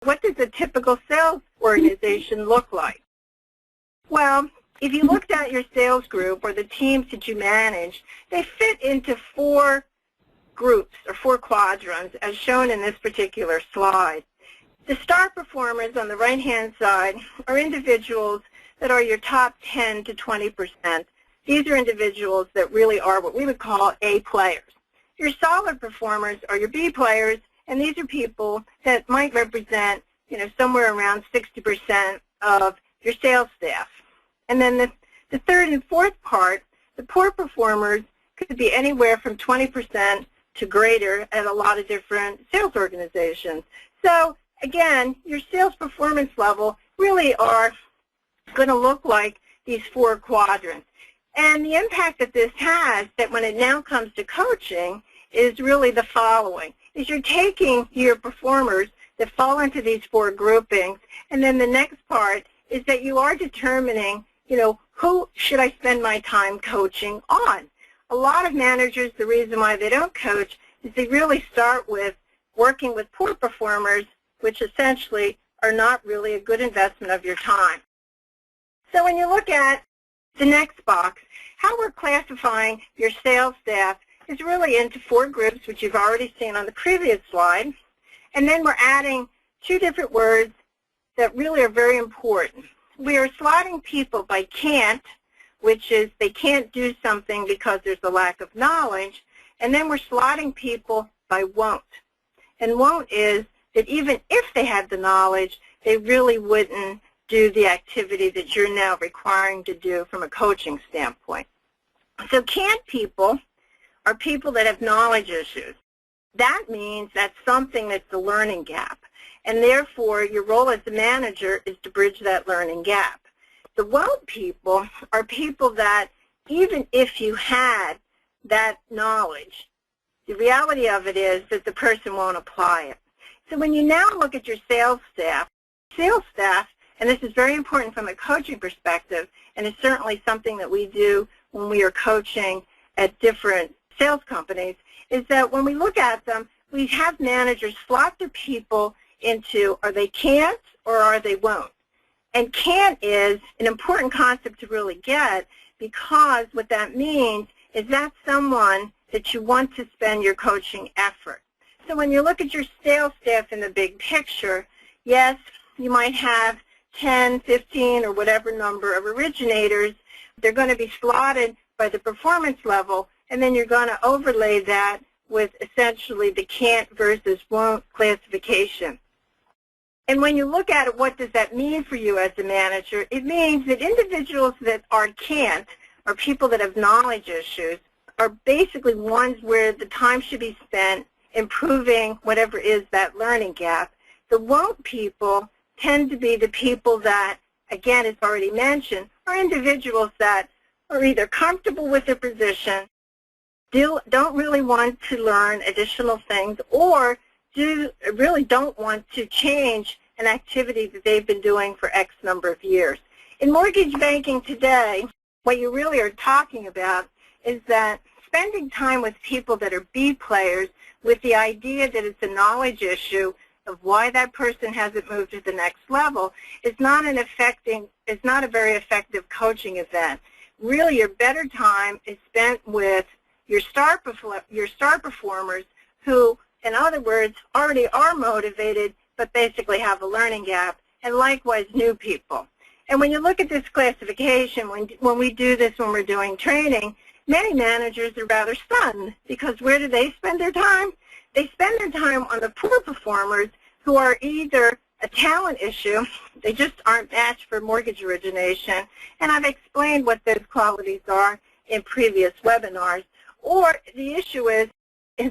What does a typical sales organization look like? Well, if you looked at your sales group or the teams that you manage, they fit into 4 groups or 4 quadrants as shown in this particular slide. The star performers on the right-hand side are individuals that are your top 10 to 20%. These are individuals that really are what we would call A players. Your solid performers are your B players, and these are people that might represent, somewhere around 60% of your sales staff. And then the third and fourth part, the poor performers, could be anywhere from 20% to greater at a lot of different sales organizations. So again, your sales performance level really are going to look like these 4 quadrants. And the impact that this has, that when it now comes to coaching, is really the following. Is you're taking your performers that fall into these 4 groupings, and then the next part is that you are determining, who should I spend my time coaching on? A lot of managers, the reason why they don't coach is they really start with working with poor performers, which essentially are not really a good investment of your time. So when you look at the next box, how we're classifying your sales staff is really into 4 groups, which you've already seen on the previous slide. And then we're adding 2 different words that really are very important. We are slotting people by can't, which is they can't do something because there's a lack of knowledge. And then we're slotting people by won't. And won't is that even if they had the knowledge, they really wouldn't do the activity that you're now requiring to do from a coaching standpoint. So can't people are people that have knowledge issues. That means that's something that's a learning gap. And therefore, your role as a manager is to bridge that learning gap. The won't people are people that even if you had that knowledge, the reality of it is that the person won't apply it. So when you now look at your sales staff, and this is very important from a coaching perspective, and it's certainly something that we do when we are coaching at different sales companies, is that when we look at them, we have managers slot their people into are they can't or are they won't. And can't is an important concept to really get, because what that means is that's someone that you want to spend your coaching effort. So when you look at your sales staff in the big picture, yes, you might have 10, 15, or whatever number of originators. They're going to be slotted by the performance level, and then you're going to overlay that with essentially the can't versus won't classification. And when you look at it, what does that mean for you as a manager? It means that individuals that are can't, or people that have knowledge issues, are basically ones where the time should be spent improving whatever is that learning gap. The won't people tend to be the people that, again, as already mentioned, are individuals that are either comfortable with their position, don't really want to learn additional things, or really don't want to change an activity that they've been doing for X number of years. In mortgage banking today, what you really are talking about is that spending time with people that are B players with the idea that it's a knowledge issue of why that person hasn't moved to the next level is not a very effective coaching event. Really, your better time is spent with your star performers who, in other words, already are motivated but basically have a learning gap, and likewise new people. And when you look at this classification, when we do this when we're doing training, many managers are rather stunned, because where do they spend their time? They spend their time on the poor performers who are either a talent issue, they just aren't matched for mortgage origination, and I've explained what those qualities are in previous webinars, or the issue is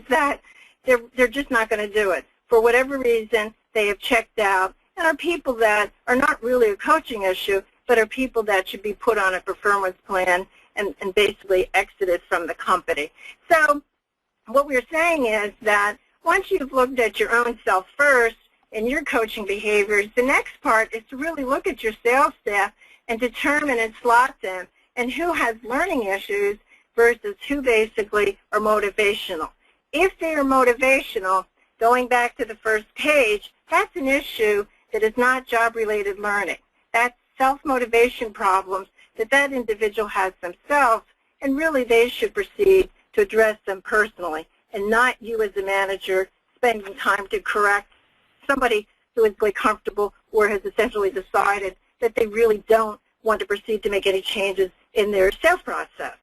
that they're just not going to do it. For whatever reason, they have checked out, and are people that are not really a coaching issue, but are people that should be put on a performance plan and basically exited from the company. So what we're saying is that once you've looked at your own self first and your coaching behaviors, the next part is to really look at your sales staff and determine and slot them and who has learning issues versus who basically are motivational. If they are motivational, going back to the first page, that's an issue that is not job-related learning. That's self-motivation problems that individual has themselves, and really they should proceed to address them personally, and not you as a manager spending time to correct somebody who is really comfortable or has essentially decided that they really don't want to proceed to make any changes in their sales process.